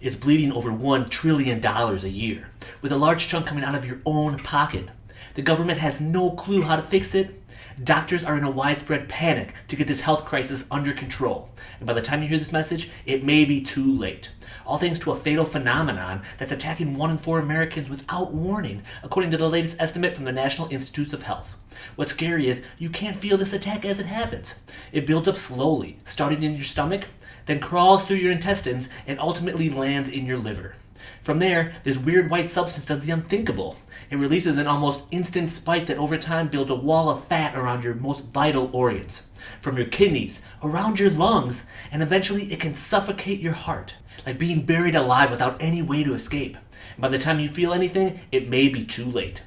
is bleeding over $1 trillion a year, with a large chunk coming out of your own pocket. The government has no clue how to fix it. Doctors are in a widespread panic to get this health crisis under control. And by the time you hear this message, it may be too late. All thanks to a fatal phenomenon that's attacking 1 in 4 Americans without warning, according to the latest estimate from the National Institutes of Health. What's scary is you can't feel this attack as it happens. It builds up slowly, starting in your stomach, then crawls through your intestines, and ultimately lands in your liver. From there, this weird white substance does the unthinkable. It releases an almost instant spike that over time builds a wall of fat around your most vital organs. From your kidneys, around your lungs, and eventually it can suffocate your heart, like being buried alive without any way to escape. And by the time you feel anything, it may be too late.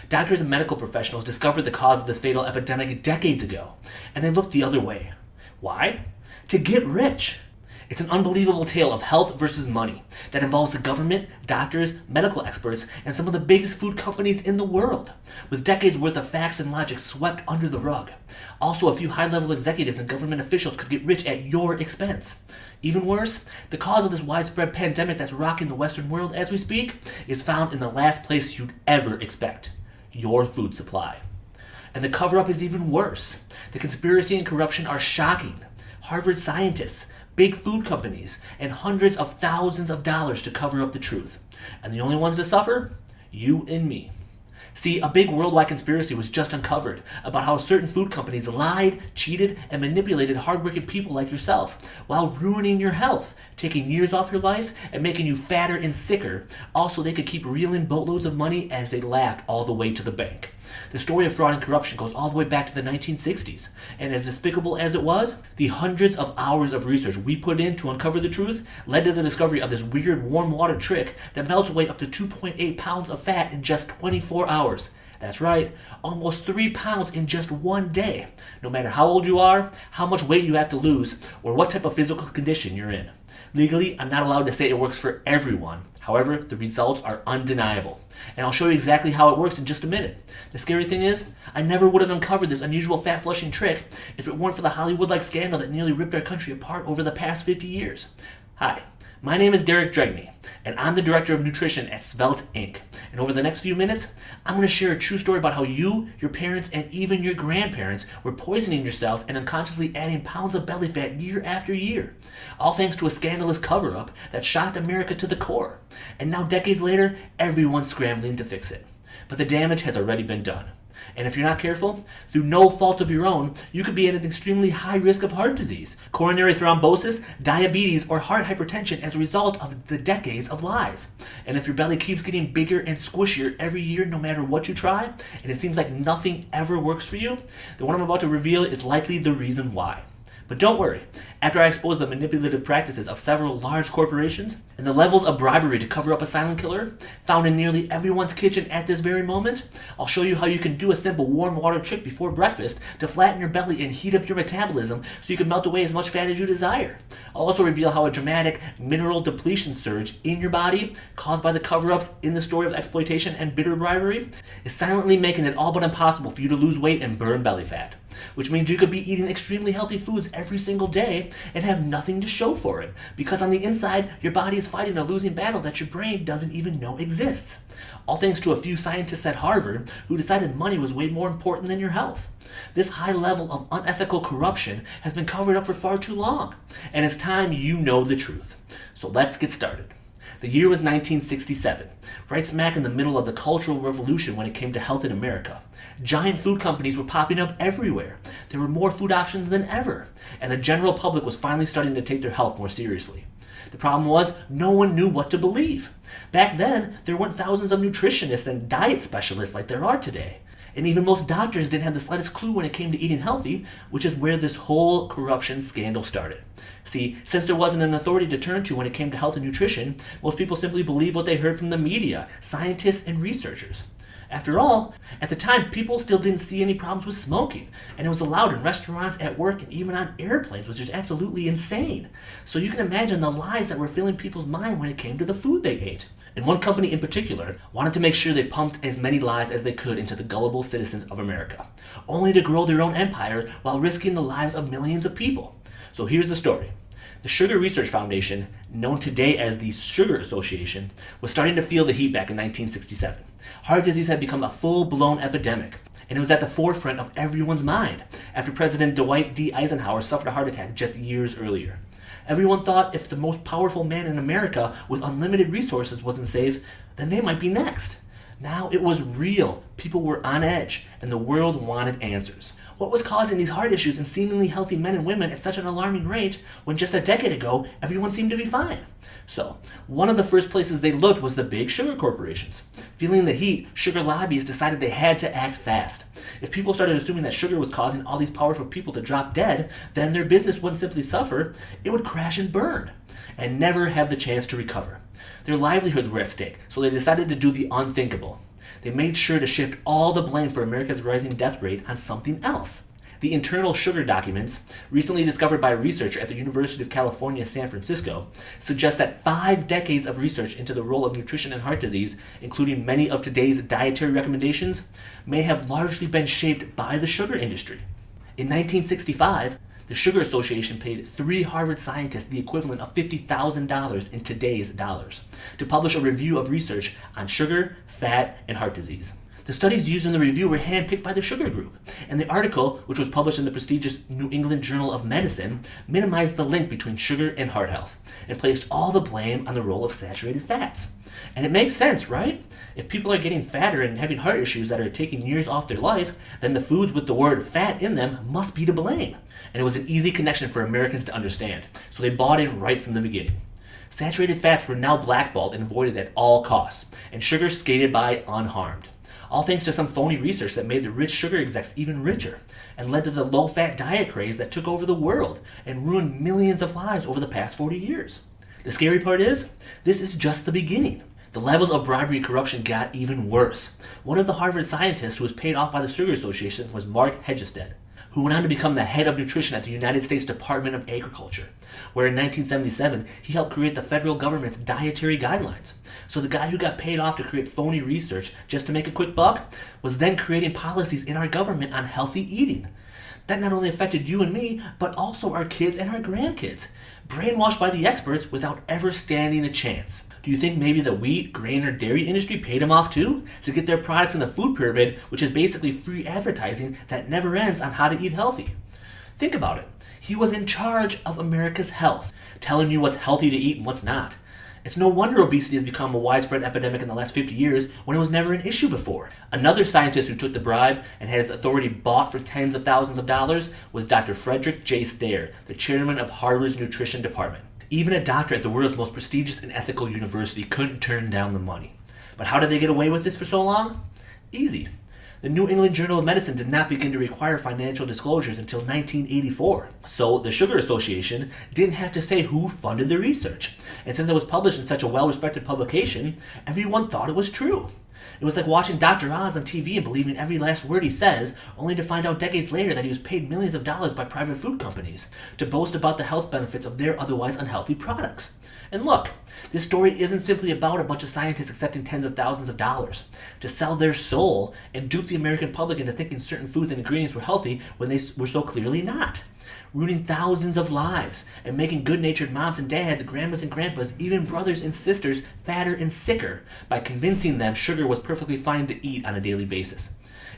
Doctors and medical professionals discovered the cause of this fatal epidemic decades ago, and they looked the other way. Why? To get rich. It's an unbelievable tale of health versus money that involves the government, doctors, medical experts, and some of the biggest food companies in the world, with decades worth of facts and logic swept under the rug. Also, a few high-level executives and government officials could get rich at your expense. Even worse, the cause of this widespread pandemic that's rocking the Western world as we speak is found in the last place you'd ever expect: your food supply. And the cover-up is even worse. The conspiracy and corruption are shocking. Harvard scientists, big food companies, and hundreds of thousands of dollars to cover up the truth. And the only ones to suffer? You and me. See, a big worldwide conspiracy was just uncovered about how certain food companies lied, cheated, and manipulated hardworking people like yourself while ruining your health, taking years off your life, and making you fatter and sicker. Also, they could keep reeling boatloads of money as they laughed all the way to the bank. The story of fraud and corruption goes all the way back to the 1960s, and as despicable as it was, the hundreds of hours of research we put in to uncover the truth led to the discovery of this weird warm water trick that melts away up to 2.8 pounds of fat in just 24 hours. That's right, almost 3 pounds in just one day, no matter how old you are, how much weight you have to lose, or what type of physical condition you're in. Legally, I'm not allowed to say it works for everyone. However, the results are undeniable. And I'll show you exactly how it works in just a minute. The scary thing is, I never would have uncovered this unusual fat flushing trick if it weren't for the Hollywood-like scandal that nearly ripped our country apart over the past 50 years. Hi, my name is Derek Dregney, and I'm the Director of Nutrition at Svelte Inc. And over the next few minutes, I'm going to share a true story about how you, your parents, and even your grandparents were poisoning yourselves and unconsciously adding pounds of belly fat year after year, all thanks to a scandalous cover-up that shocked America to the core. And now, decades later, everyone's scrambling to fix it. But the damage has already been done. And if you're not careful, through no fault of your own, you could be at an extremely high risk of heart disease, coronary thrombosis, diabetes, or heart hypertension as a result of the decades of lies. And if your belly keeps getting bigger and squishier every year no matter what you try, and it seems like nothing ever works for you, then what I'm about to reveal is likely the reason why. But don't worry, after I expose the manipulative practices of several large corporations and the levels of bribery to cover up a silent killer found in nearly everyone's kitchen at this very moment, I'll show you how you can do a simple warm water trick before breakfast to flatten your belly and heat up your metabolism so you can melt away as much fat as you desire. I'll also reveal how a dramatic mineral depletion surge in your body, caused by the cover-ups in the story of exploitation and bitter bribery, is silently making it all but impossible for you to lose weight and burn belly fat. Which means you could be eating extremely healthy foods every single day and have nothing to show for it, because on the inside, your body is fighting a losing battle that your brain doesn't even know exists. All thanks to a few scientists at Harvard who decided money was way more important than your health. This high level of unethical corruption has been covered up for far too long, and it's time you know the truth. So let's get started. The year was 1967, right smack in the middle of the Cultural Revolution when it came to health in America. Giant food companies were popping up everywhere. There were more food options than ever, and the general public was finally starting to take their health more seriously. The problem was, no one knew what to believe. Back then, there weren't thousands of nutritionists and diet specialists like there are today. And even most doctors didn't have the slightest clue when it came to eating healthy, which is where this whole corruption scandal started. See, since there wasn't an authority to turn to when it came to health and nutrition, most people simply believed what they heard from the media, scientists, and researchers. After all, at the time, people still didn't see any problems with smoking, and it was allowed in restaurants, at work, and even on airplanes, which is absolutely insane. So you can imagine the lies that were filling people's mind when it came to the food they ate. And one company in particular wanted to make sure they pumped as many lies as they could into the gullible citizens of America, only to grow their own empire while risking the lives of millions of people. So here's the story. The Sugar Research Foundation, known today as the Sugar Association, was starting to feel the heat back in 1967. Heart disease had become a full-blown epidemic, and it was at the forefront of everyone's mind after President Dwight D. Eisenhower suffered a heart attack just years earlier. Everyone thought if the most powerful man in America with unlimited resources wasn't safe, then they might be next. Now it was real. People were on edge, and the world wanted answers. What was causing these heart issues in seemingly healthy men and women at such an alarming rate when just a decade ago everyone seemed to be fine? So, one of the first places they looked was the big sugar corporations. Feeling the heat, sugar lobbyists decided they had to act fast. If people started assuming that sugar was causing all these powerful people to drop dead, then their business wouldn't simply suffer, it would crash and burn, and never have the chance to recover. Their livelihoods were at stake, so they decided to do the unthinkable. They made sure to shift all the blame for America's rising death rate on something else. The internal sugar documents, recently discovered by a researcher at the University of California, San Francisco, suggest that 5 decades of research into the role of nutrition in heart disease, including many of today's dietary recommendations, may have largely been shaped by the sugar industry. In 1965, the Sugar Association paid 3 Harvard scientists the equivalent of $50,000 in today's dollars to publish a review of research on sugar, fat, and heart disease. The studies used in the review were handpicked by the Sugar Group, and the article, which was published in the prestigious New England Journal of Medicine, minimized the link between sugar and heart health, and placed all the blame on the role of saturated fats. And it makes sense, right? If people are getting fatter and having heart issues that are taking years off their life, then the foods with the word fat in them must be to blame. And it was an easy connection for Americans to understand, so they bought in right from the beginning. Saturated fats were now blackballed and avoided at all costs, and sugar skated by unharmed. All thanks to some phony research that made the rich sugar execs even richer, and led to the low-fat diet craze that took over the world and ruined millions of lives over the past 40 years. The scary part is, this is just the beginning. The levels of bribery and corruption got even worse. One of the Harvard scientists who was paid off by the Sugar Association was Mark Hegestad, who went on to become the head of nutrition at the United States Department of Agriculture, where in 1977 he helped create the federal government's dietary guidelines. So the guy who got paid off to create phony research just to make a quick buck was then creating policies in our government on healthy eating. That not only affected you and me, but also our kids and our grandkids, brainwashed by the experts without ever standing a chance. Do you think maybe the wheat, grain, or dairy industry paid him off too to get their products in the food pyramid, which is basically free advertising that never ends on how to eat healthy? Think about it. He was in charge of America's health, telling you what's healthy to eat and what's not. It's no wonder obesity has become a widespread epidemic in the last 50 years when it was never an issue before. Another scientist who took the bribe and had his authority bought for tens of thousands of dollars was Dr. Frederick J. Stair, the chairman of Harvard's nutrition department. Even a doctor at the world's most prestigious and ethical university couldn't turn down the money. But how did they get away with this for so long? Easy. The New England Journal of Medicine did not begin to require financial disclosures until 1984. So the Sugar Association didn't have to say who funded the research. And since it was published in such a well-respected publication, everyone thought it was true. It was like watching Dr. Oz on TV and believing every last word he says, only to find out decades later that he was paid millions of dollars by private food companies to boast about the health benefits of their otherwise unhealthy products. And look, this story isn't simply about a bunch of scientists accepting tens of thousands of dollars to sell their soul and dupe the American public into thinking certain foods and ingredients were healthy when they were so clearly not. Ruining thousands of lives and making good-natured moms and dads, grandmas and grandpas, even brothers and sisters fatter and sicker by convincing them sugar was perfectly fine to eat on a daily basis.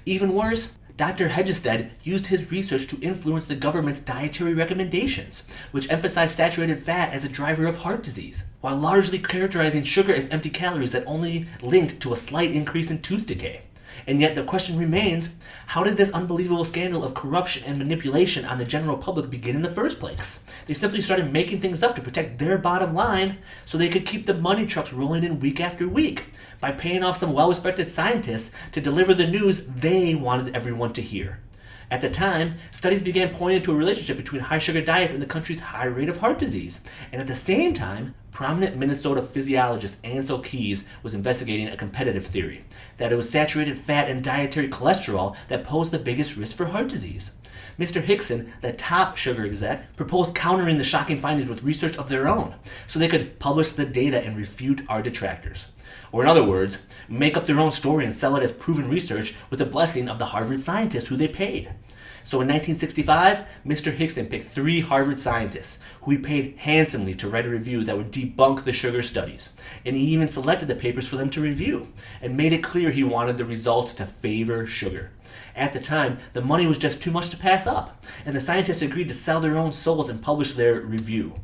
Even worse, Dr. Hegestad used his research to influence the government's dietary recommendations, which emphasized saturated fat as a driver of heart disease, while largely characterizing sugar as empty calories that only linked to a slight increase in tooth decay. And yet the question remains, how did this unbelievable scandal of corruption and manipulation on the general public begin in the first place? They simply started making things up to protect their bottom line so they could keep the money trucks rolling in week after week by paying off some well-respected scientists to deliver the news they wanted everyone to hear. At the time, studies began pointing to a relationship between high sugar diets and the country's high rate of heart disease. And at the same time, prominent Minnesota physiologist Ansel Keys was investigating a competitive theory, that it was saturated fat and dietary cholesterol that posed the biggest risk for heart disease. Mr. Hickson, the top sugar exec, proposed countering the shocking findings with research of their own, so they could publish the data and refute our detractors. Or in other words, make up their own story and sell it as proven research with the blessing of the Harvard scientists who they paid. So in 1965, Mr. Hickson picked 3 Harvard scientists who he paid handsomely to write a review that would debunk the sugar studies. And he even selected the papers for them to review and made it clear he wanted the results to favor sugar. At the time, the money was just too much to pass up, and the scientists agreed to sell their own souls and publish their review.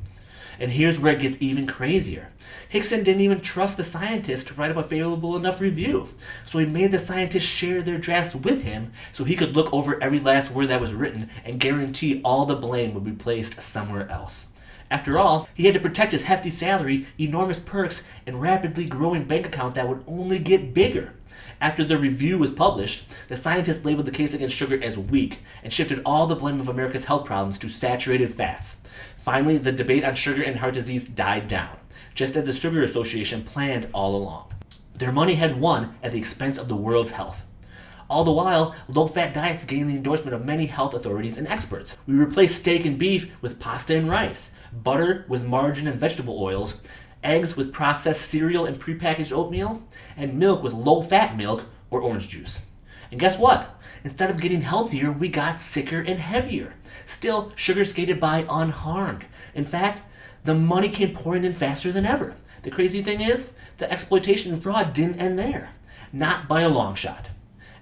And here's where it gets even crazier. Hickson didn't even trust the scientists to write up a favorable enough review, so he made the scientists share their drafts with him so he could look over every last word that was written and guarantee all the blame would be placed somewhere else. After all, he had to protect his hefty salary, enormous perks, and rapidly growing bank account that would only get bigger. After the review was published, the scientists labeled the case against sugar as weak and shifted all the blame of America's health problems to saturated fats. Finally, the debate on sugar and heart disease died down, just as the Sugar Association planned all along. Their money had won at the expense of the world's health. All the while, low-fat diets gained the endorsement of many health authorities and experts. We replaced steak and beef with pasta and rice, butter with margarine and vegetable oils, eggs with processed cereal and prepackaged oatmeal, and milk with low-fat milk or orange juice. And guess what? Instead of getting healthier, we got sicker and heavier. Still, sugar skated by unharmed. In fact, the money came pouring in faster than ever. The crazy thing is, the exploitation and fraud didn't end there. Not by a long shot.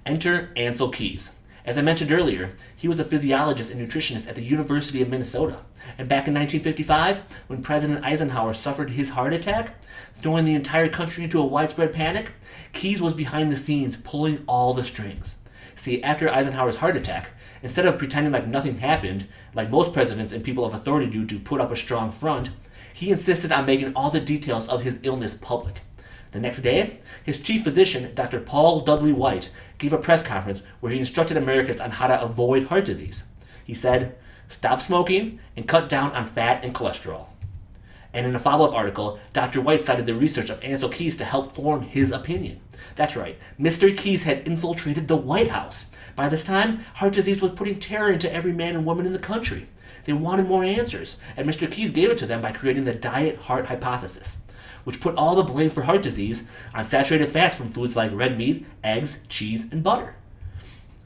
Enter Ancel Keys. As I mentioned earlier, he was a physiologist and nutritionist at the University of Minnesota. And back in 1955, when President Eisenhower suffered his heart attack, throwing the entire country into a widespread panic, Keys was behind the scenes pulling all the strings. See, after Eisenhower's heart attack, instead of pretending like nothing happened, like most presidents and people of authority do to put up a strong front, he insisted on making all the details of his illness public. The next day, his chief physician, Dr. Paul Dudley White, gave a press conference where he instructed Americans on how to avoid heart disease. He said, "Stop smoking and cut down on fat and cholesterol." And in a follow-up article, Dr. White cited the research of Ancel Keys to help form his opinion. That's right, Mr. Keys had infiltrated the White House. By this time, heart disease was putting terror into every man and woman in the country. They wanted more answers, and Mr. Keys gave it to them by creating the diet heart hypothesis, which put all the blame for heart disease on saturated fats from foods like red meat, eggs, cheese, and butter.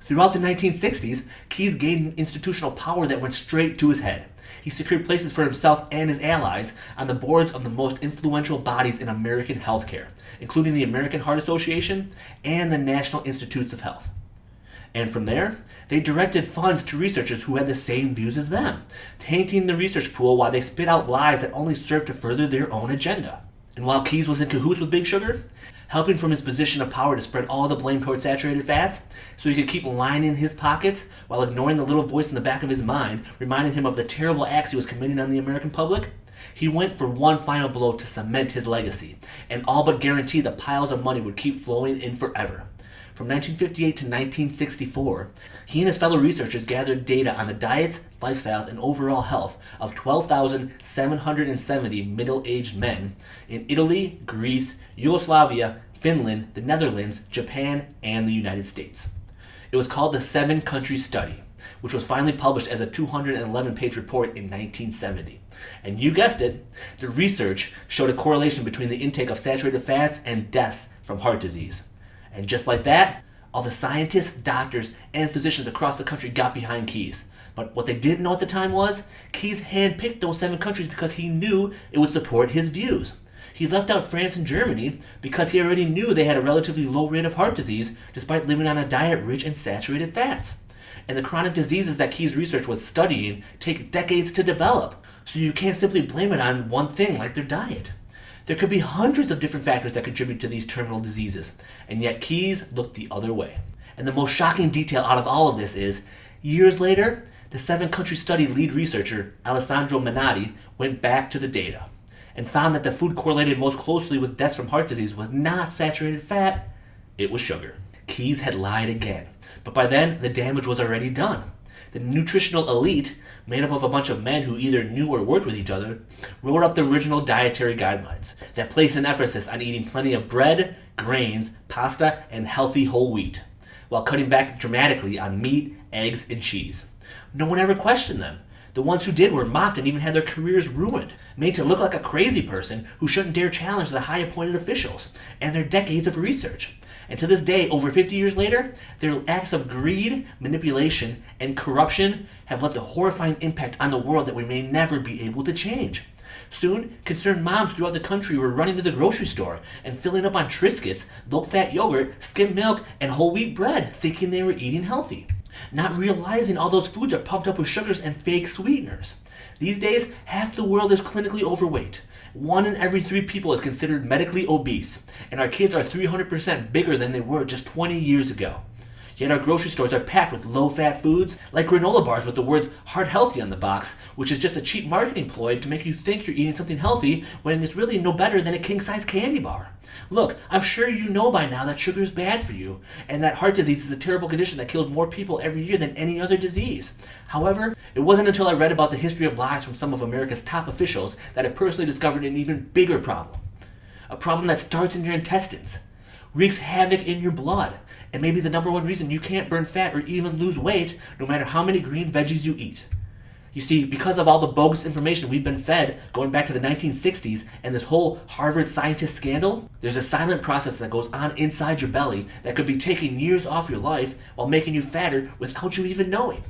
Throughout the 1960s, Keys gained institutional power that went straight to his head. He secured places for himself and his allies on the boards of the most influential bodies in American healthcare, including the American Heart Association and the National Institutes of Health. And from there, they directed funds to researchers who had the same views as them, tainting the research pool while they spit out lies that only served to further their own agenda. And while Keys was in cahoots with Big Sugar, helping from his position of power to spread all the blame toward saturated fats, so he could keep lining his pockets while ignoring the little voice in the back of his mind, reminding him of the terrible acts he was committing on the American public, he went for one final blow to cement his legacy, and all but guarantee the piles of money would keep flowing in forever. From 1958 to 1964, he and his fellow researchers gathered data on the diets, lifestyles, and overall health of 12,770 middle-aged men in Italy, Greece, Yugoslavia, Finland, the Netherlands, Japan, and the United States. It was called the 7-Country Study, which was finally published as a 211-page report in 1970. And you guessed it, the research showed a correlation between the intake of saturated fats and deaths from heart disease. And just like that, all the scientists, doctors, and physicians across the country got behind Keys. But what they didn't know at the time was, Keys handpicked those 7 countries because he knew it would support his views. He left out France and Germany because he already knew they had a relatively low rate of heart disease despite living on a diet rich in saturated fats. And the chronic diseases that Keys' research was studying take decades to develop, so you can't simply blame it on one thing like their diet. There could be hundreds of different factors that contribute to these terminal diseases, and yet Keys looked the other way. And the most shocking detail out of all of this is, years later, the 7-Country Study lead researcher, Alessandro Menotti, went back to the data and found that the food correlated most closely with deaths from heart disease was not saturated fat, it was sugar. Keys had lied again, but by then the damage was already done. The nutritional elite, made up of a bunch of men who either knew or worked with each other, wrote up the original dietary guidelines that placed an emphasis on eating plenty of bread, grains, pasta, and healthy whole wheat, while cutting back dramatically on meat, eggs, and cheese. No one ever questioned them. The ones who did were mocked and even had their careers ruined. made to look like a crazy person who shouldn't dare challenge the high appointed officials and their decades of research. And to this day, over 50 years later, their acts of greed, manipulation, and corruption have left a horrifying impact on the world that we may never be able to change. Soon, concerned moms throughout the country were running to the grocery store and filling up on Triscuits, low-fat yogurt, skim milk, and whole wheat bread, thinking they were eating healthy, not realizing all those foods are pumped up with sugars and fake sweeteners. These days, half the world is clinically overweight. 1 in every 3 people is considered medically obese, and our kids are 300% bigger than they were just 20 years ago. Yet our grocery stores are packed with low-fat foods, like granola bars with the words "heart healthy" on the box, which is just a cheap marketing ploy to make you think you're eating something healthy when it's really no better than a king-size candy bar. Look, I'm sure you know by now that sugar is bad for you, and that heart disease is a terrible condition that kills more people every year than any other disease. However, it wasn't until I read about the history of lies from some of America's top officials that I personally discovered an even bigger problem. A problem that starts in your intestines, wreaks havoc in your blood, and may be the number one reason you can't burn fat or even lose weight no matter how many green veggies you eat. You see, because of all the bogus information we've been fed going back to the 1960s and this whole Harvard scientist scandal, there's a silent process that goes on inside your belly that could be taking years off your life while making you fatter without you even knowing.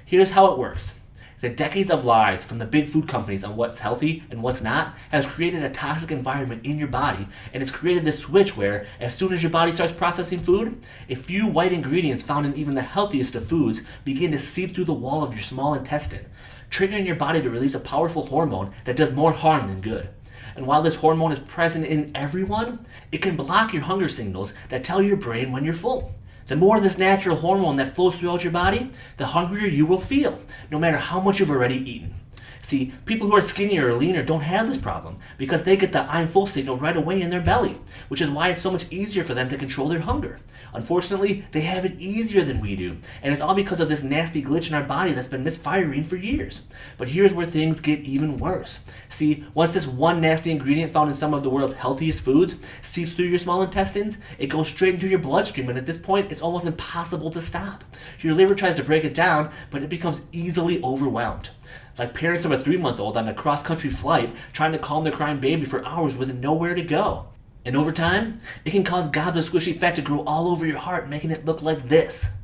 Here's how it works. The decades of lies from the big food companies on what's healthy and what's not has created a toxic environment in your body, and it's created this switch where, as soon as your body starts processing food, a few white ingredients found in even the healthiest of foods begin to seep through the wall of your small intestine, triggering your body to release a powerful hormone that does more harm than good. And while this hormone is present in everyone, it can block your hunger signals that tell your brain when you're full. The more of this natural hormone that flows throughout your body, the hungrier you will feel, no matter how much you've already eaten. See, people who are skinnier or leaner don't have this problem because they get the "I'm full" signal right away in their belly, which is why it's so much easier for them to control their hunger. Unfortunately, they have it easier than we do, and it's all because of this nasty glitch in our body that's been misfiring for years. But here's where things get even worse. See, once this one nasty ingredient found in some of the world's healthiest foods seeps through your small intestines, it goes straight into your bloodstream, and at this point, it's almost impossible to stop. Your liver tries to break it down, but it becomes easily overwhelmed. Like parents of a 3-month-old on a cross-country flight trying to calm their crying baby for hours with nowhere to go. And over time, it can cause gobs of squishy fat to grow all over your heart, making it look like this.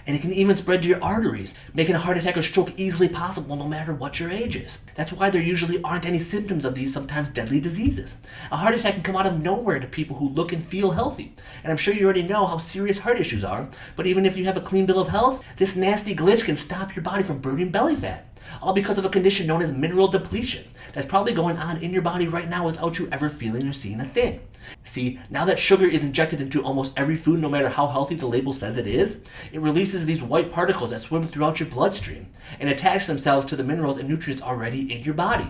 And it can even spread to your arteries, making a heart attack or stroke easily possible no matter what your age is. That's why there usually aren't any symptoms of these sometimes deadly diseases. A heart attack can come out of nowhere to people who look and feel healthy. And I'm sure you already know how serious heart issues are, but even if you have a clean bill of health, this nasty glitch can stop your body from burning belly fat. All because of a condition known as mineral depletion that's probably going on in your body right now without you ever feeling or seeing a thing. See, now that sugar is injected into almost every food, no matter how healthy the label says it is, it releases these white particles that swim throughout your bloodstream and attach themselves to the minerals and nutrients already in your body.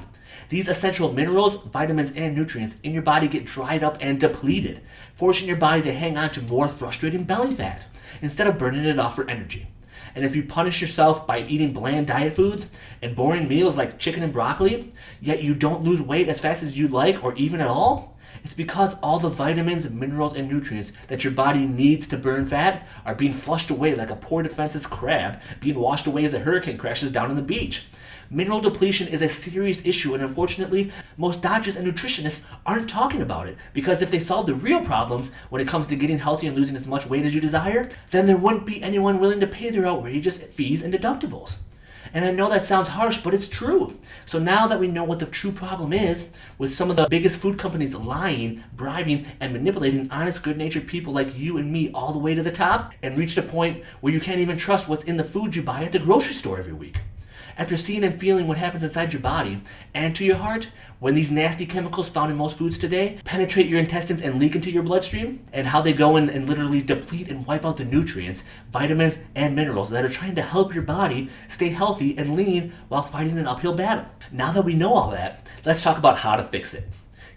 These essential minerals, vitamins, and nutrients in your body get dried up and depleted, forcing your body to hang on to more frustrating belly fat instead of burning it off for energy. And if you punish yourself by eating bland diet foods and boring meals like chicken and broccoli, yet you don't lose weight as fast as you'd like or even at all, it's because all the vitamins, minerals, and nutrients that your body needs to burn fat are being flushed away like a poor defenseless crab being washed away as a hurricane crashes down on the beach. Mineral depletion is a serious issue, and unfortunately, most doctors and nutritionists aren't talking about it, because if they solved the real problems when it comes to getting healthy and losing as much weight as you desire, then there wouldn't be anyone willing to pay their outrageous fees and deductibles. And I know that sounds harsh, but it's true. So now that we know what the true problem is, with some of the biggest food companies lying, bribing, and manipulating honest, good-natured people like you and me all the way to the top, and reached a point where you can't even trust what's in the food you buy at the grocery store every week. After seeing and feeling what happens inside your body and to your heart when these nasty chemicals found in most foods today penetrate your intestines and leak into your bloodstream, and how they go in and literally deplete and wipe out the nutrients, vitamins, and minerals that are trying to help your body stay healthy and lean while fighting an uphill battle. Now that we know all that, let's talk about how to fix it.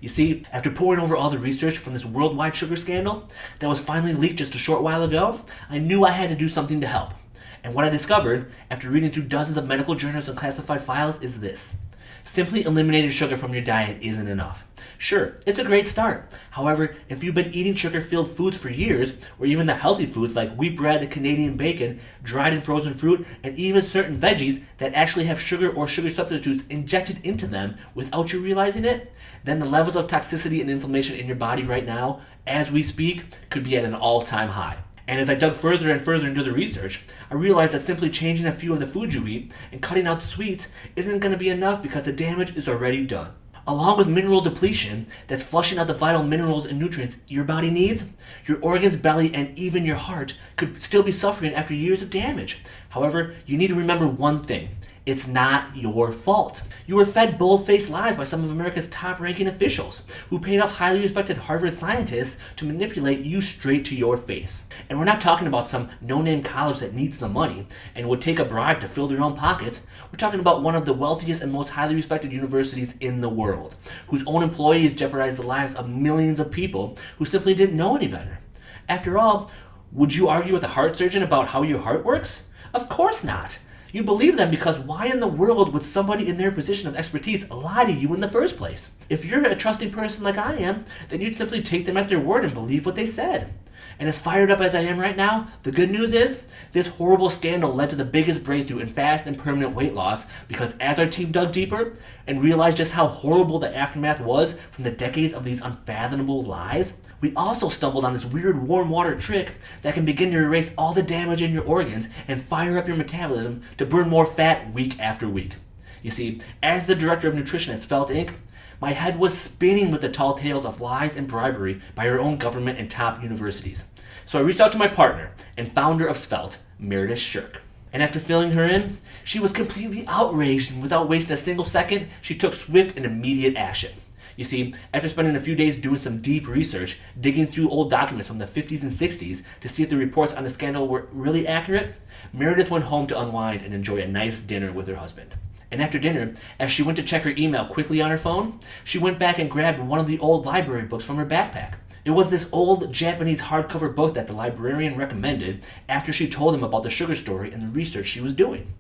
You see, after poring over all the research from this worldwide sugar scandal that was finally leaked just a short while ago, I knew I had to do something to help. And what I discovered, after reading through dozens of medical journals and classified files, is this. Simply eliminating sugar from your diet isn't enough. Sure, it's a great start. However, if you've been eating sugar-filled foods for years, or even the healthy foods like wheat bread, Canadian bacon, dried and frozen fruit, and even certain veggies that actually have sugar or sugar substitutes injected into them without you realizing it, then the levels of toxicity and inflammation in your body right now, as we speak, could be at an all-time high. And as I dug further and further into the research, I realized that simply changing a few of the foods you eat and cutting out the sweets isn't going to be enough because the damage is already done. Along with mineral depletion that's flushing out the vital minerals and nutrients your body needs, your organs, belly, and even your heart could still be suffering after years of damage. However, you need to remember one thing. It's not your fault. You were fed bold-faced lies by some of America's top-ranking officials who paid off highly respected Harvard scientists to manipulate you straight to your face. And we're not talking about some no-name college that needs the money and would take a bribe to fill their own pockets. We're talking about one of the wealthiest and most highly respected universities in the world, whose own employees jeopardized the lives of millions of people who simply didn't know any better. After all, would you argue with a heart surgeon about how your heart works? Of course not. You believe them because why in the world would somebody in their position of expertise lie to you in the first place? If you're a trusting person like I am, then you'd simply take them at their word and believe what they said. And as fired up as I am right now, the good news is, this horrible scandal led to the biggest breakthrough in fast and permanent weight loss because as our team dug deeper and realized just how horrible the aftermath was from the decades of these unfathomable lies, we also stumbled on this weird warm water trick that can begin to erase all the damage in your organs and fire up your metabolism to burn more fat week after week. You see, as the director of nutrition at Svelte Inc., my head was spinning with the tall tales of lies and bribery by our own government and top universities. So I reached out to my partner and founder of Svelte, Meredith Shirk. And after filling her in, she was completely outraged, and without wasting a single second, she took swift and immediate action. You see, after spending a few days doing some deep research, digging through old documents from the 50s and 60s to see if the reports on the scandal were really accurate, Meredith went home to unwind and enjoy a nice dinner with her husband. And after dinner, as she went to check her email quickly on her phone, she went back and grabbed one of the old library books from her backpack. It was this old Japanese hardcover book that the librarian recommended after she told him about the sugar story and the research she was doing.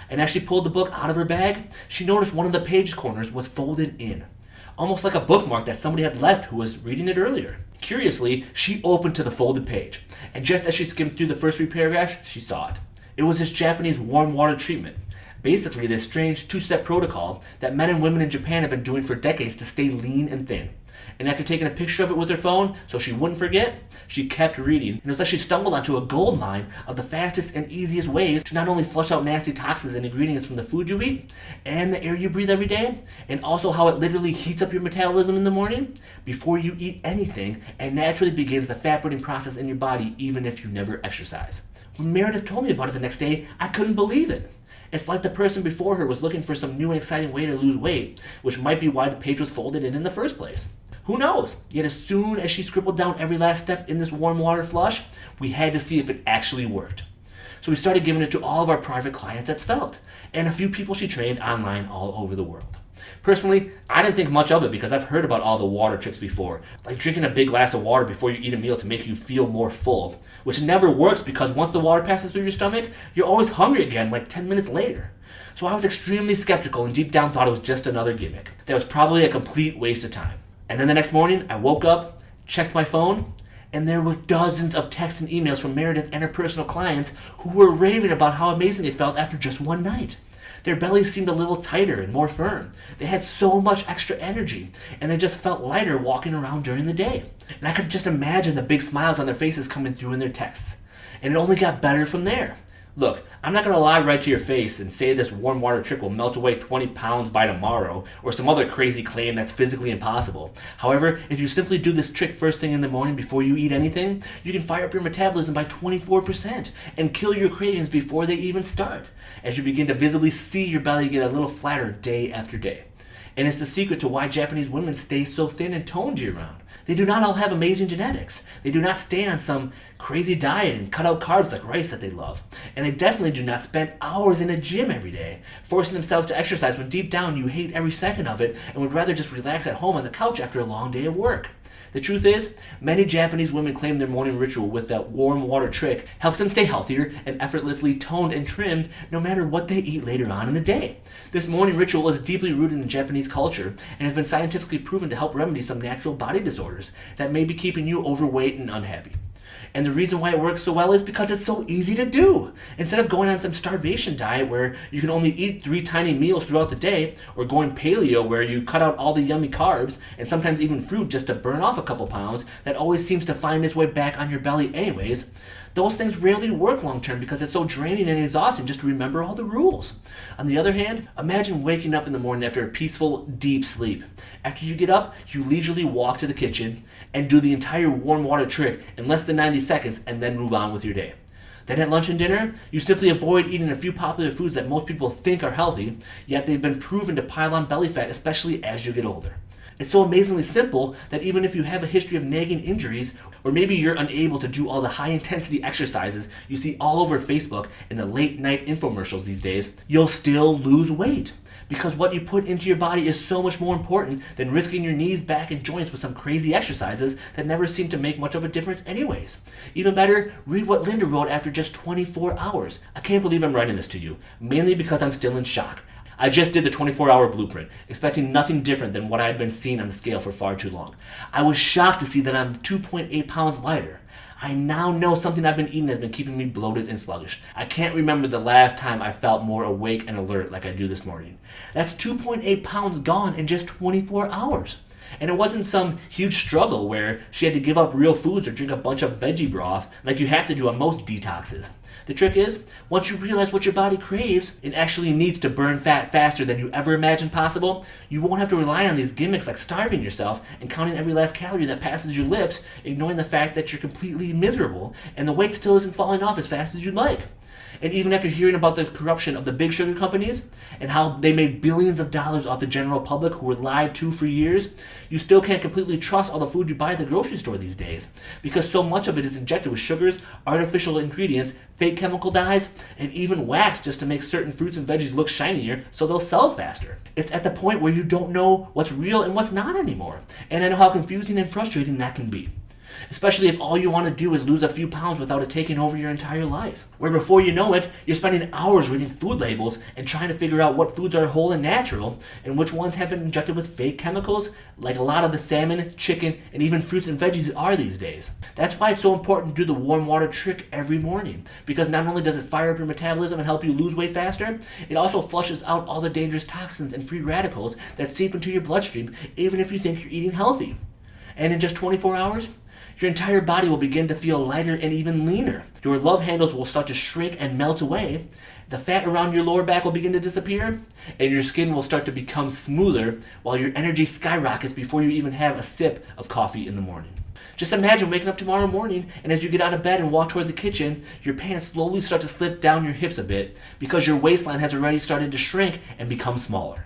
And as she pulled the book out of her bag, she noticed one of the page corners was folded in, almost like a bookmark that somebody had left who was reading it earlier. Curiously, she opened to the folded page, and just as she skimmed through the first 3 paragraphs, she saw it. It was this Japanese warm water treatment. Basically, this strange 2-step protocol that men and women in Japan have been doing for decades to stay lean and thin. And after taking a picture of it with her phone so she wouldn't forget, she kept reading. And it was like she stumbled onto a gold mine of the fastest and easiest ways to not only flush out nasty toxins and ingredients from the food you eat and the air you breathe every day, and also how it literally heats up your metabolism in the morning before you eat anything and naturally begins the fat burning process in your body even if you never exercise. When Meredith told me about it the next day, I couldn't believe it. It's like the person before her was looking for some new and exciting way to lose weight, which might be why the page was folded in the first place. Who knows? Yet as soon as she scribbled down every last step in this warm water flush, we had to see if it actually worked. So we started giving it to all of our private clients at Svelte, and a few people she trained online all over the world. Personally, I didn't think much of it because I've heard about all the water tricks before, like drinking a big glass of water before you eat a meal to make you feel more full, which never works because once the water passes through your stomach, you're always hungry again like 10 minutes later. So I was extremely skeptical and deep down thought it was just another gimmick. That was probably a complete waste of time. And then the next morning, I woke up, checked my phone, and there were dozens of texts and emails from Meredith and her personal clients who were raving about how amazing they felt after just one night. Their bellies seemed a little tighter and more firm. They had so much extra energy, and they just felt lighter walking around during the day. And I could just imagine the big smiles on their faces coming through in their texts. And it only got better from there. Look, I'm not going to lie right to your face and say this warm water trick will melt away 20 pounds by tomorrow, or some other crazy claim that's physically impossible. However, if you simply do this trick first thing in the morning before you eat anything, you can fire up your metabolism by 24% and kill your cravings before they even start, as you begin to visibly see your belly get a little flatter day after day. And it's the secret to why Japanese women stay so thin and toned year-round. They do not all have amazing genetics. They do not stay on some crazy diet and cut out carbs like rice that they love. And they definitely do not spend hours in a gym every day, forcing themselves to exercise when deep down you hate every second of it and would rather just relax at home on the couch after a long day of work. The truth is, many Japanese women claim their morning ritual with that warm water trick helps them stay healthier and effortlessly toned and trimmed no matter what they eat later on in the day. This morning ritual is deeply rooted in Japanese culture and has been scientifically proven to help remedy some natural body disorders that may be keeping you overweight and unhappy. And the reason why it works so well is because it's so easy to do. Instead of going on some starvation diet where you can only eat 3 tiny meals throughout the day, or going paleo where you cut out all the yummy carbs and sometimes even fruit just to burn off a couple pounds that always seems to find its way back on your belly anyways, those things rarely work long term because it's so draining and exhausting just to remember all the rules. On the other hand, imagine waking up in the morning after a peaceful, deep sleep. After you get up, you leisurely walk to the kitchen and do the entire warm water trick in less than 90 seconds and then move on with your day. Then at lunch and dinner, you simply avoid eating a few popular foods that most people think are healthy, yet they've been proven to pile on belly fat, especially as you get older. It's so amazingly simple that even if you have a history of nagging injuries, or maybe you're unable to do all the high-intensity exercises you see all over Facebook and the late-night infomercials these days, you'll still lose weight. Because what you put into your body is so much more important than risking your knees, back, and joints with some crazy exercises that never seem to make much of a difference anyways. Even better, read what Linda wrote after just 24 hours. I can't believe I'm writing this to you, mainly because I'm still in shock. I just did the 24-hour blueprint, expecting nothing different than what I had been seeing on the scale for far too long. I was shocked to see that I'm 2.8 pounds lighter. I now know something I've been eating has been keeping me bloated and sluggish. I can't remember the last time I felt more awake and alert like I do this morning. That's 2.8 pounds gone in just 24 hours. And it wasn't some huge struggle where she had to give up real foods or drink a bunch of veggie broth like you have to do on most detoxes. The trick is, once you realize what your body craves, it actually needs to burn fat faster than you ever imagined possible, you won't have to rely on these gimmicks like starving yourself and counting every last calorie that passes your lips, ignoring the fact that you're completely miserable and the weight still isn't falling off as fast as you'd like. And even after hearing about the corruption of the big sugar companies and how they made billions of dollars off the general public who were lied to for years, you still can't completely trust all the food you buy at the grocery store these days because so much of it is injected with sugars, artificial ingredients, fake chemical dyes, and even wax just to make certain fruits and veggies look shinier so they'll sell faster. It's at the point where you don't know what's real and what's not anymore, and I know how confusing and frustrating that can be. Especially if all you want to do is lose a few pounds without it taking over your entire life. Where before you know it, you're spending hours reading food labels and trying to figure out what foods are whole and natural and which ones have been injected with fake chemicals, like a lot of the salmon, chicken, and even fruits and veggies are these days. That's why it's so important to do the warm water trick every morning, because not only does it fire up your metabolism and help you lose weight faster, it also flushes out all the dangerous toxins and free radicals that seep into your bloodstream even if you think you're eating healthy. And in just 24 hours, your entire body will begin to feel lighter and even leaner. Your love handles will start to shrink and melt away. The fat around your lower back will begin to disappear, and your skin will start to become smoother while your energy skyrockets before you even have a sip of coffee in the morning. Just imagine waking up tomorrow morning, and as you get out of bed and walk toward the kitchen, your pants slowly start to slip down your hips a bit because your waistline has already started to shrink and become smaller.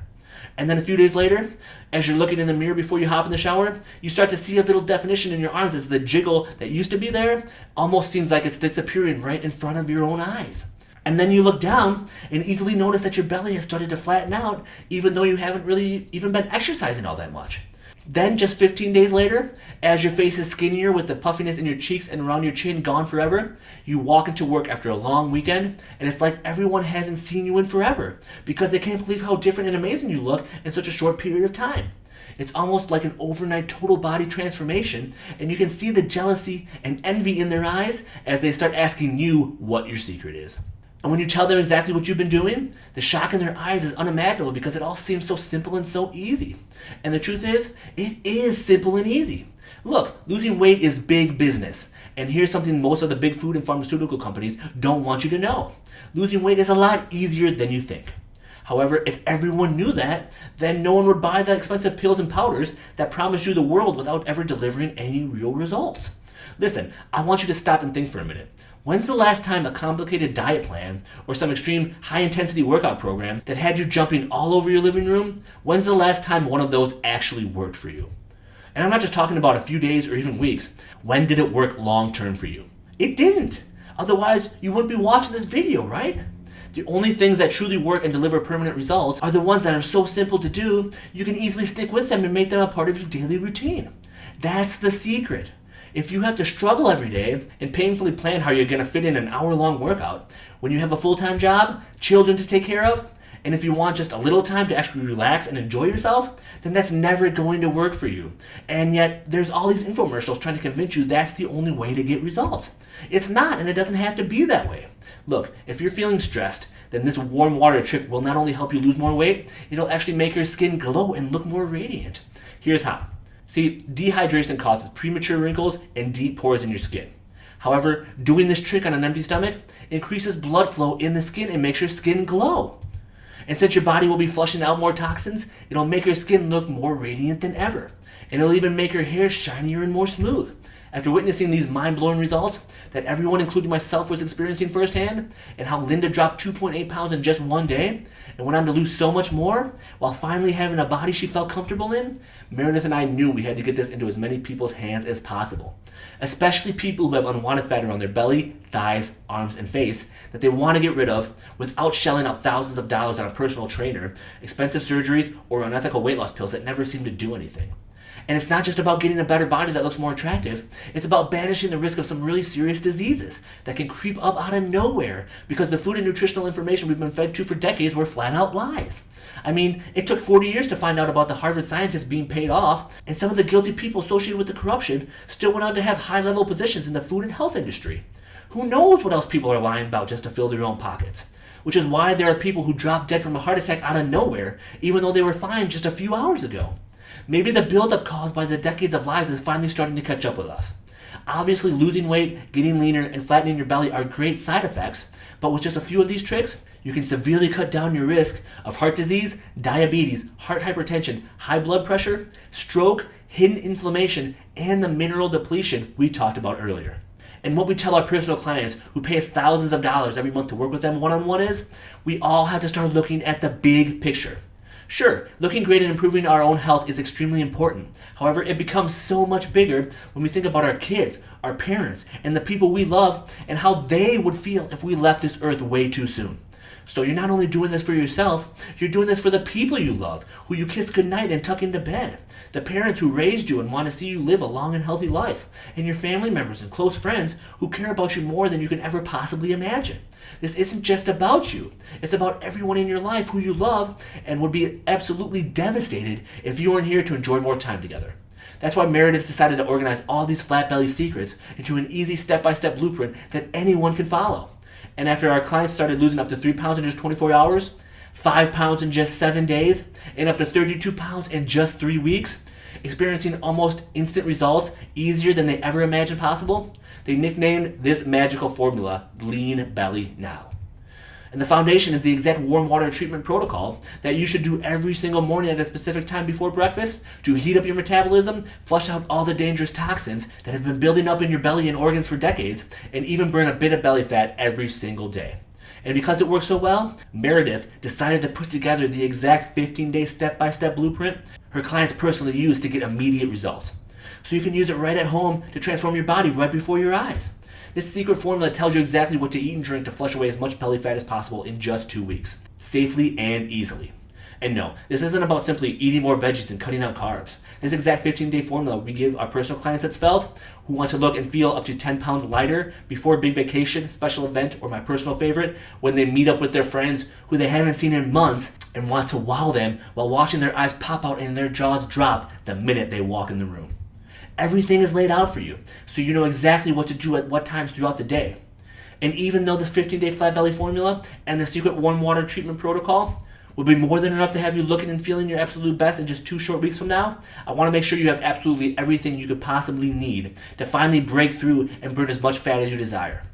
And then a few days later, as you're looking in the mirror before you hop in the shower, you start to see a little definition in your arms as the jiggle that used to be there almost seems like it's disappearing right in front of your own eyes. And then you look down and easily notice that your belly has started to flatten out even though you haven't really even been exercising all that much. Then just 15 days later, as your face is skinnier with the puffiness in your cheeks and around your chin gone forever, you walk into work after a long weekend and it's like everyone hasn't seen you in forever because they can't believe how different and amazing you look in such a short period of time. It's almost like an overnight total body transformation, and you can see the jealousy and envy in their eyes as they start asking you what your secret is. And when you tell them exactly what you've been doing, the shock in their eyes is unimaginable because it all seems so simple and so easy. And the truth is, it is simple and easy. Look, losing weight is big business. And here's something most of the big food and pharmaceutical companies don't want you to know. Losing weight is a lot easier than you think. However, if everyone knew that, then no one would buy the expensive pills and powders that promise you the world without ever delivering any real results. Listen, I want you to stop and think for a minute. When's the last time a complicated diet plan or some extreme high-intensity workout program that had you jumping all over your living room, when's the last time one of those actually worked for you? And I'm not just talking about a few days or even weeks. When did it work long-term for you? It didn't. Otherwise, you wouldn't be watching this video, right? The only things that truly work and deliver permanent results are the ones that are so simple to do, you can easily stick with them and make them a part of your daily routine. That's the secret. If you have to struggle every day and painfully plan how you're going to fit in an hour-long workout, when you have a full-time job, children to take care of, and if you want just a little time to actually relax and enjoy yourself, then that's never going to work for you. And yet, there's all these infomercials trying to convince you that's the only way to get results. It's not, and it doesn't have to be that way. Look, if you're feeling stressed, then this warm water trick will not only help you lose more weight, it'll actually make your skin glow and look more radiant. Here's how. See, dehydration causes premature wrinkles and deep pores in your skin. However, doing this trick on an empty stomach increases blood flow in the skin and makes your skin glow. And since your body will be flushing out more toxins, it'll make your skin look more radiant than ever. And it'll even make your hair shinier and more smooth. After witnessing these mind-blowing results that everyone, including myself, was experiencing firsthand, and how Linda dropped 2.8 pounds in just one day and went on to lose so much more while finally having a body she felt comfortable in, Meredith and I knew we had to get this into as many people's hands as possible. Especially people who have unwanted fat around their belly, thighs, arms, and face that they want to get rid of without shelling out thousands of dollars on a personal trainer, expensive surgeries, or unethical weight loss pills that never seem to do anything. And it's not just about getting a better body that looks more attractive, it's about banishing the risk of some really serious diseases that can creep up out of nowhere because the food and nutritional information we've been fed to for decades were flat out lies. I mean, it took 40 years to find out about the Harvard scientists being paid off, and some of the guilty people associated with the corruption still went on to have high-level positions in the food and health industry. Who knows what else people are lying about just to fill their own pockets? Which is why there are people who drop dead from a heart attack out of nowhere, even though they were fine just a few hours ago. Maybe the buildup caused by the decades of lies is finally starting to catch up with us. Obviously, losing weight, getting leaner, and flattening your belly are great side effects, but with just a few of these tricks, you can severely cut down your risk of heart disease, diabetes, heart hypertension, high blood pressure, stroke, hidden inflammation, and the mineral depletion we talked about earlier. And what we tell our personal clients who pay us thousands of dollars every month to work with them one-on-one is, we all have to start looking at the big picture. Sure, looking great and improving our own health is extremely important. However, it becomes so much bigger when we think about our kids, our parents, and the people we love, and how they would feel if we left this earth way too soon. So you're not only doing this for yourself, you're doing this for the people you love, who you kiss goodnight and tuck into bed, the parents who raised you and want to see you live a long and healthy life, and your family members and close friends who care about you more than you can ever possibly imagine. This isn't just about you. It's about everyone in your life who you love and would be absolutely devastated if you weren't here to enjoy more time together. That's why Meredith decided to organize all these flat belly secrets into an easy step-by-step blueprint that anyone can follow. And after our clients started losing up to 3 pounds in just 24 hours, 5 pounds in just 7 days, and up to 32 pounds in just 3 weeks, experiencing almost instant results easier than they ever imagined possible, they nicknamed this magical formula Lean Belly Now. And the foundation is the exact warm water treatment protocol that you should do every single morning at a specific time before breakfast to heat up your metabolism, flush out all the dangerous toxins that have been building up in your belly and organs for decades, and even burn a bit of belly fat every single day. And because it works so well, Meredith decided to put together the exact 15-day step-by-step blueprint her clients personally use to get immediate results. So you can use it right at home to transform your body right before your eyes. This secret formula tells you exactly what to eat and drink to flush away as much belly fat as possible in just 2 weeks, safely and easily. And no, this isn't about simply eating more veggies and cutting out carbs. This exact 15-day formula we give our personal clients at Svelte who want to look and feel up to 10 pounds lighter before a big vacation, special event, or my personal favorite, when they meet up with their friends who they haven't seen in months and want to wow them while watching their eyes pop out and their jaws drop the minute they walk in the room. Everything is laid out for you, so you know exactly what to do at what times throughout the day. And even though this 15-day flat belly formula and the secret warm water treatment protocol will be more than enough to have you looking and feeling your absolute best in just 2 short weeks from now, I want to make sure you have absolutely everything you could possibly need to finally break through and burn as much fat as you desire.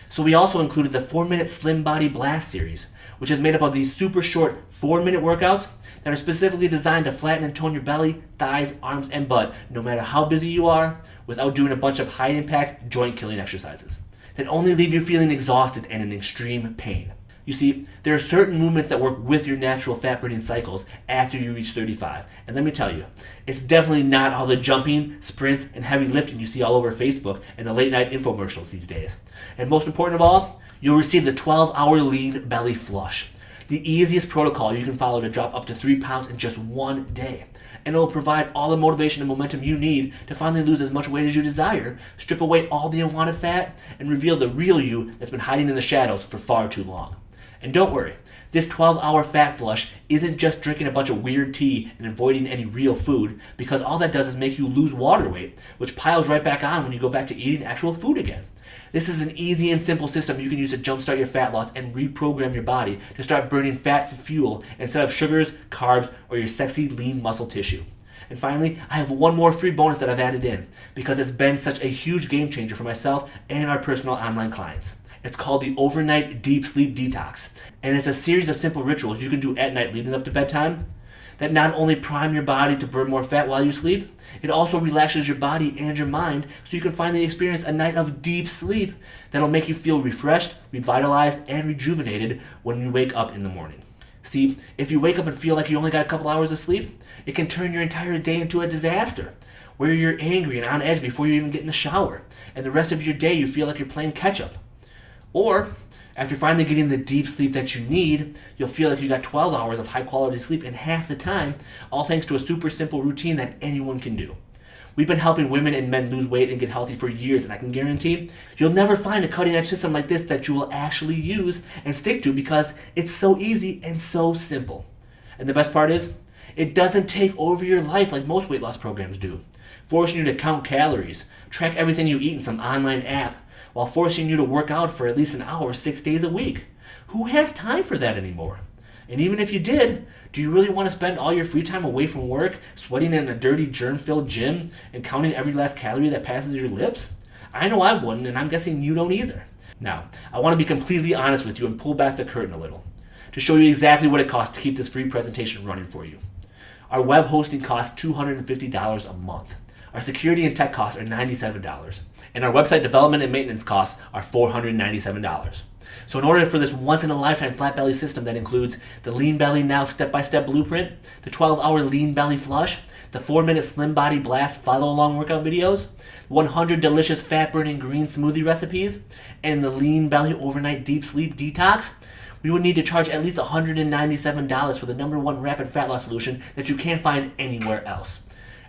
So we also included the 4-minute Slim Body Blast series, which is made up of these super short 4-minute workouts that are specifically designed to flatten and tone your belly, thighs, arms, and butt, no matter how busy you are, without doing a bunch of high-impact, joint-killing exercises that only leave you feeling exhausted and in extreme pain. You see, there are certain movements that work with your natural fat-burning cycles after you reach 35. And let me tell you, it's definitely not all the jumping, sprints, and heavy lifting you see all over Facebook and the late-night infomercials these days. And most important of all, You'll receive the 12-hour lean belly flush, the easiest protocol you can follow to drop up to 3 pounds in just one day. And it will provide all the motivation and momentum you need to finally lose as much weight as you desire, strip away all the unwanted fat, and reveal the real you that's been hiding in the shadows for far too long. And don't worry, this 12-hour fat flush isn't just drinking a bunch of weird tea and avoiding any real food, because all that does is make you lose water weight, which piles right back on when you go back to eating actual food again. This is an easy and simple system you can use to jumpstart your fat loss and reprogram your body to start burning fat for fuel instead of sugars, carbs, or your sexy lean muscle tissue. And finally, I have one more free bonus that I've added in because it's been such a huge game changer for myself and our personal online clients. It's called the Overnight Deep Sleep Detox, and it's a series of simple rituals you can do at night leading up to bedtime that not only prime your body to burn more fat while you sleep, it also relaxes your body and your mind so you can finally experience a night of deep sleep that'll make you feel refreshed, revitalized, and rejuvenated when you wake up in the morning. See, if you wake up and feel like you only got a couple hours of sleep, it can turn your entire day into a disaster, where you're angry and on edge before you even get in the shower, and the rest of your day you feel like you're playing catch-up. Or, after finally getting the deep sleep that you need, you'll feel like you got 12 hours of high-quality sleep in half the time, all thanks to a super simple routine that anyone can do. We've been helping women and men lose weight and get healthy for years, and I can guarantee you'll never find a cutting-edge system like this that you will actually use and stick to because it's so easy and so simple. And the best part is, it doesn't take over your life like most weight loss programs do, forcing you to count calories, track everything you eat in some online app, while forcing you to work out for at least an hour 6 days a week. Who has time for that anymore? And even if you did, do you really want to spend all your free time away from work, sweating in a dirty, germ-filled gym, and counting every last calorie that passes your lips? I know I wouldn't, and I'm guessing you don't either. Now, I want to be completely honest with you and pull back the curtain a little to show you exactly what it costs to keep this free presentation running for you. Our web hosting costs $250 a month. Our security and tech costs are $97. And our website development and maintenance costs are $497. So in order for this once-in-a-lifetime flat belly system that includes the Lean Belly Now step-by-step blueprint, the 12-hour Lean Belly Flush, the 4-minute Slim Body Blast follow-along workout videos, 100 delicious fat-burning green smoothie recipes, and the Lean Belly Overnight Deep Sleep Detox, we would need to charge at least $197 for the #1 rapid fat loss solution that you can't find anywhere else.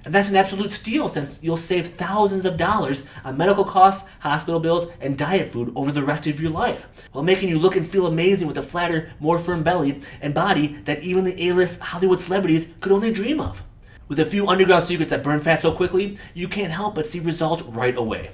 And that's an absolute steal since you'll save thousands of dollars on medical costs, hospital bills, and diet food over the rest of your life, while making you look and feel amazing with a flatter, more firm belly and body that even the A-list Hollywood celebrities could only dream of. With a few underground secrets that burn fat so quickly, you can't help but see results right away.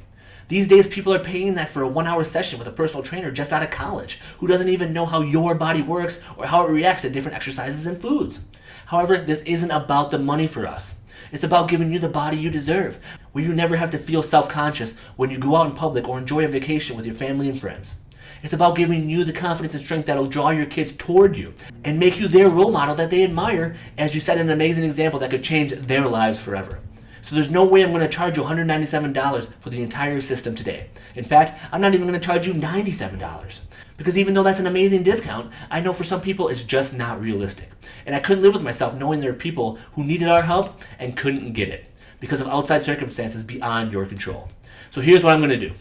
These days, people are paying that for a 1-hour session with a personal trainer just out of college, who doesn't even know how your body works or how it reacts to different exercises and foods. However, this isn't about the money for us. It's about giving you the body you deserve, where you never have to feel self-conscious when you go out in public or enjoy a vacation with your family and friends. It's about giving you the confidence and strength that'll draw your kids toward you and make you their role model that they admire as you set an amazing example that could change their lives forever. So there's no way I'm going to charge you $197 for the entire system today. In fact, I'm not even going to charge you $97. Because even though that's an amazing discount, I know for some people it's just not realistic. And I couldn't live with myself knowing there are people who needed our help and couldn't get it because of outside circumstances beyond your control. So here's what I'm going to do.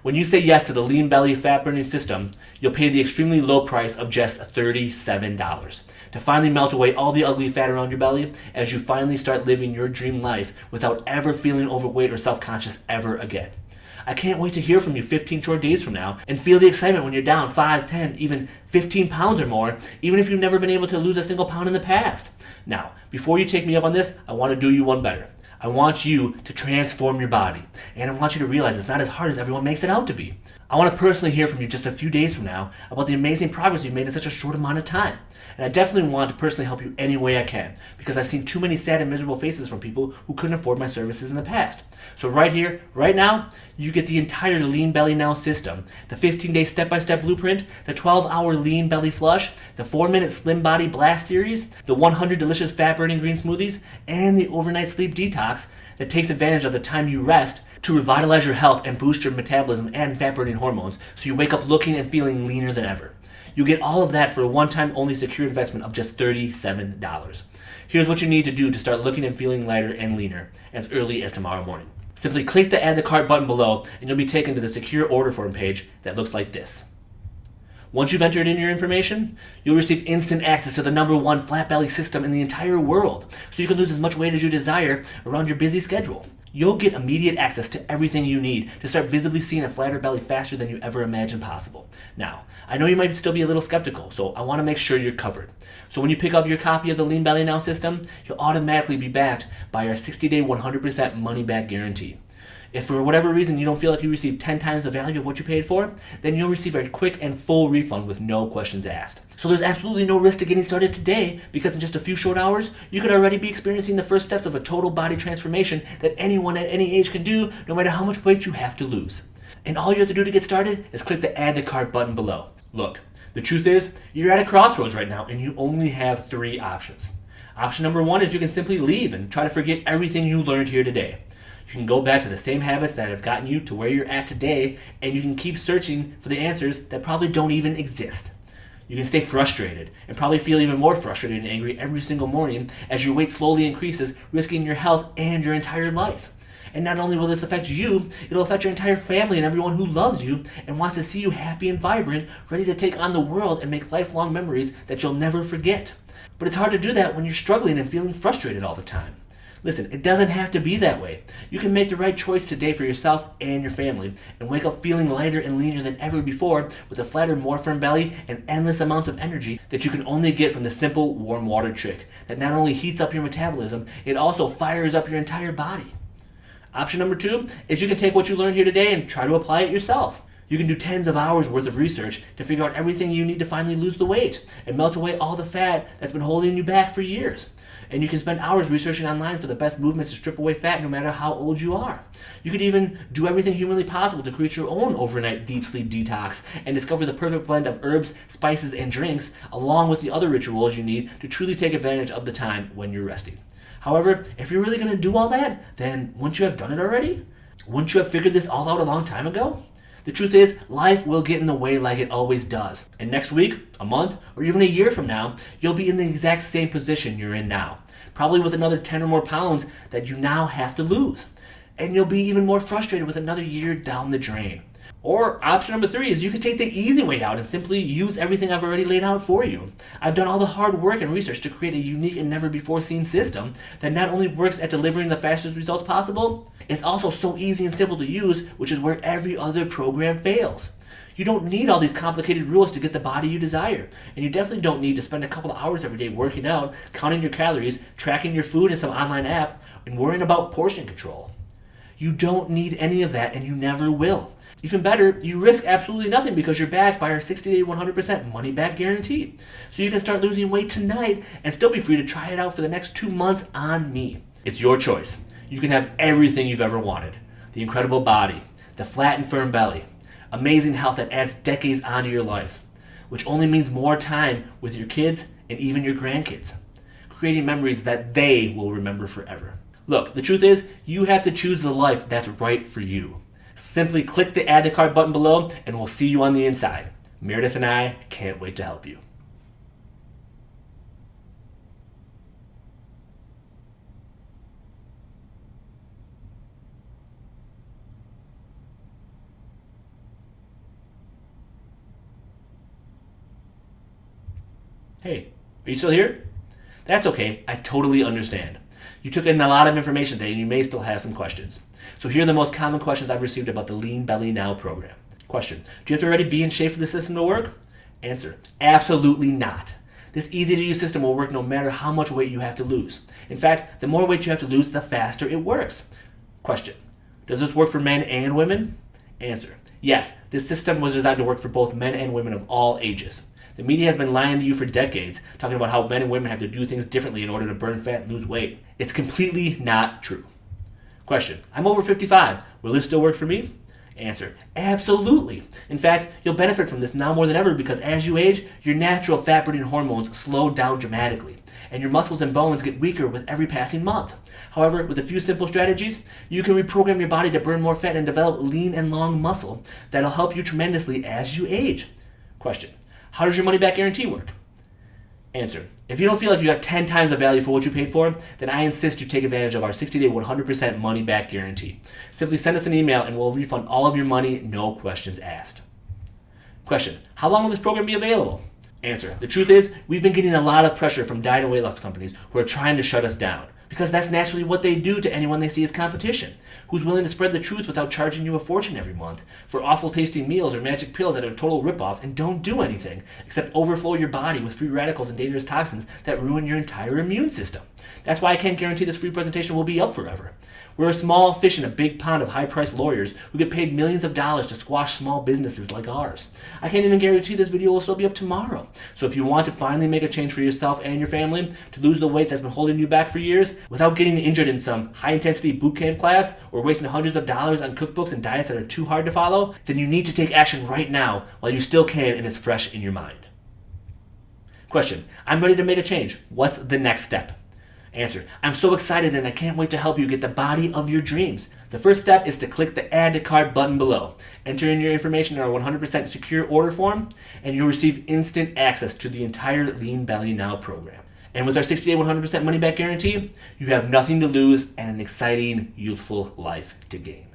When you say yes to the Lean Belly Fat Burning System, you'll pay the extremely low price of just $37 to finally melt away all the ugly fat around your belly as you finally start living your dream life without ever feeling overweight or self-conscious ever again. I can't wait to hear from you 15 short days from now and feel the excitement when you're down 5, 10, even 15 pounds or more, even if you've never been able to lose a single pound in the past. Now, before you take me up on this, I want to do you one better. I want you to transform your body, and I want you to realize it's not as hard as everyone makes it out to be. I want to personally hear from you just a few days from now about the amazing progress you've made in such a short amount of time. And I definitely want to personally help you any way I can, because I've seen too many sad and miserable faces from people who couldn't afford my services in the past. So right here, right now, you get the entire Lean Belly Now system, the 15-day step-by-step blueprint, the 12-hour Lean Belly Flush, the 4-minute Slim Body Blast series, the 100 delicious fat-burning green smoothies, and the overnight sleep detox that takes advantage of the time you rest to revitalize your health and boost your metabolism and fat-burning hormones so you wake up looking and feeling leaner than ever. You get all of that for a one-time only secure investment of just $37. Here's what you need to do to start looking and feeling lighter and leaner as early as tomorrow morning. Simply click the Add to Cart button below and you'll be taken to the secure order form page that looks like this. Once you've entered in your information, you'll receive instant access to the #1 flat belly system in the entire world, so you can lose as much weight as you desire around your busy schedule. You'll get immediate access to everything you need to start visibly seeing a flatter belly faster than you ever imagined possible. Now, I know you might still be a little skeptical, so I want to make sure you're covered. So when you pick up your copy of the Lean Belly Now system, you'll automatically be backed by our 60-day 100% money-back guarantee. If for whatever reason you don't feel like you received 10 times the value of what you paid for, then you'll receive a quick and full refund with no questions asked. So there's absolutely no risk to getting started today, because in just a few short hours, you could already be experiencing the first steps of a total body transformation that anyone at any age can do, no matter how much weight you have to lose. And all you have to do to get started is click the Add to Cart button below. Look, the truth is, you're at a crossroads right now, and you only have 3 options. Option number 1 is you can simply leave and try to forget everything you learned here today. You can go back to the same habits that have gotten you to where you're at today, and you can keep searching for the answers that probably don't even exist. You can stay frustrated and probably feel even more frustrated and angry every single morning as your weight slowly increases, risking your health and your entire life. And not only will this affect you, it'll affect your entire family and everyone who loves you and wants to see you happy and vibrant, ready to take on the world and make lifelong memories that you'll never forget. But it's hard to do that when you're struggling and feeling frustrated all the time. Listen, it doesn't have to be that way. You can make the right choice today for yourself and your family and wake up feeling lighter and leaner than ever before with a flatter, more firm belly and endless amounts of energy that you can only get from the simple warm water trick that not only heats up your metabolism, it also fires up your entire body. Option number 2 is you can take what you learned here today and try to apply it yourself. You can do tens of hours worth of research to figure out everything you need to finally lose the weight and melt away all the fat that's been holding you back for years. And you can spend hours researching online for the best movements to strip away fat no matter how old you are. You could even do everything humanly possible to create your own overnight deep sleep detox and discover the perfect blend of herbs, spices, and drinks, along with the other rituals you need to truly take advantage of the time when you're resting. However, if you're really going to do all that, then wouldn't you have done it already? Wouldn't you have figured this all out a long time ago? The truth is, life will get in the way like it always does. And next week, a month, or even a year from now, you'll be in the exact same position you're in now. Probably with another 10 or more pounds that you now have to lose. And you'll be even more frustrated with another year down the drain. Or option number 3 is you can take the easy way out and simply use everything I've already laid out for you. I've done all the hard work and research to create a unique and never before seen system that not only works at delivering the fastest results possible, it's also so easy and simple to use, which is where every other program fails. You don't need all these complicated rules to get the body you desire. And you definitely don't need to spend a couple of hours every day working out, counting your calories, tracking your food in some online app, and worrying about portion control. You don't need any of that, and you never will. Even better, you risk absolutely nothing because you're backed by our 60-day 100% money-back guarantee. So you can start losing weight tonight and still be free to try it out for the next 2 months on me. It's your choice. You can have everything you've ever wanted. The incredible body, the flat and firm belly, amazing health that adds decades onto your life, which only means more time with your kids and even your grandkids, creating memories that they will remember forever. Look, the truth is, you have to choose the life that's right for you. Simply click the Add to Cart button below and we'll see you on the inside. Meredith and I can't wait to help you. Hey, are you still here? That's okay, I totally understand. You took in a lot of information today and you may still have some questions. So here are the most common questions I've received about the Lean Belly Now program. Question: do you have to already be in shape for the system to work? Answer: absolutely not. This easy to use system will work no matter how much weight you have to lose. In fact, the more weight you have to lose, the faster it works. Question: does this work for men and women? Answer: yes, this system was designed to work for both men and women of all ages. The media has been lying to you for decades, talking about how men and women have to do things differently in order to burn fat and lose weight. It's completely not true. Question: I'm over 55. Will this still work for me? Answer: absolutely. In fact, you'll benefit from this now more than ever because as you age, your natural fat-burning hormones slow down dramatically, and your muscles and bones get weaker with every passing month. However, with a few simple strategies, you can reprogram your body to burn more fat and develop lean and long muscle that'll help you tremendously as you age. Question: how does your money-back guarantee work? Answer: if you don't feel like you got 10 times the value for what you paid for, then I insist you take advantage of our 60-day 100% money-back guarantee. Simply send us an email and we'll refund all of your money, no questions asked. Question: how long will this program be available? Answer: the truth is, we've been getting a lot of pressure from diet and weight loss companies who are trying to shut us down, because that's naturally what they do to anyone they see as competition, who's willing to spread the truth without charging you a fortune every month for awful tasting meals or magic pills that are a total ripoff and don't do anything except overflow your body with free radicals and dangerous toxins that ruin your entire immune system. That's why I can't guarantee this free presentation will be up forever. We're a small fish in a big pond of high-priced lawyers who get paid millions of dollars to squash small businesses like ours. I can't even guarantee this video will still be up tomorrow. So if you want to finally make a change for yourself and your family, to lose the weight that's been holding you back for years, without getting injured in some high-intensity boot camp class or wasting hundreds of dollars on cookbooks and diets that are too hard to follow, then you need to take action right now while you still can and it's fresh in your mind. Question: I'm ready to make a change. What's the next step? Answer: I'm so excited and I can't wait to help you get the body of your dreams. The first step is to click the Add to Cart button below. Enter in your information in our 100% secure order form, and you'll receive instant access to the entire Lean Belly Now program. And with our 60-day 100% money back guarantee, you have nothing to lose and an exciting, youthful life to gain.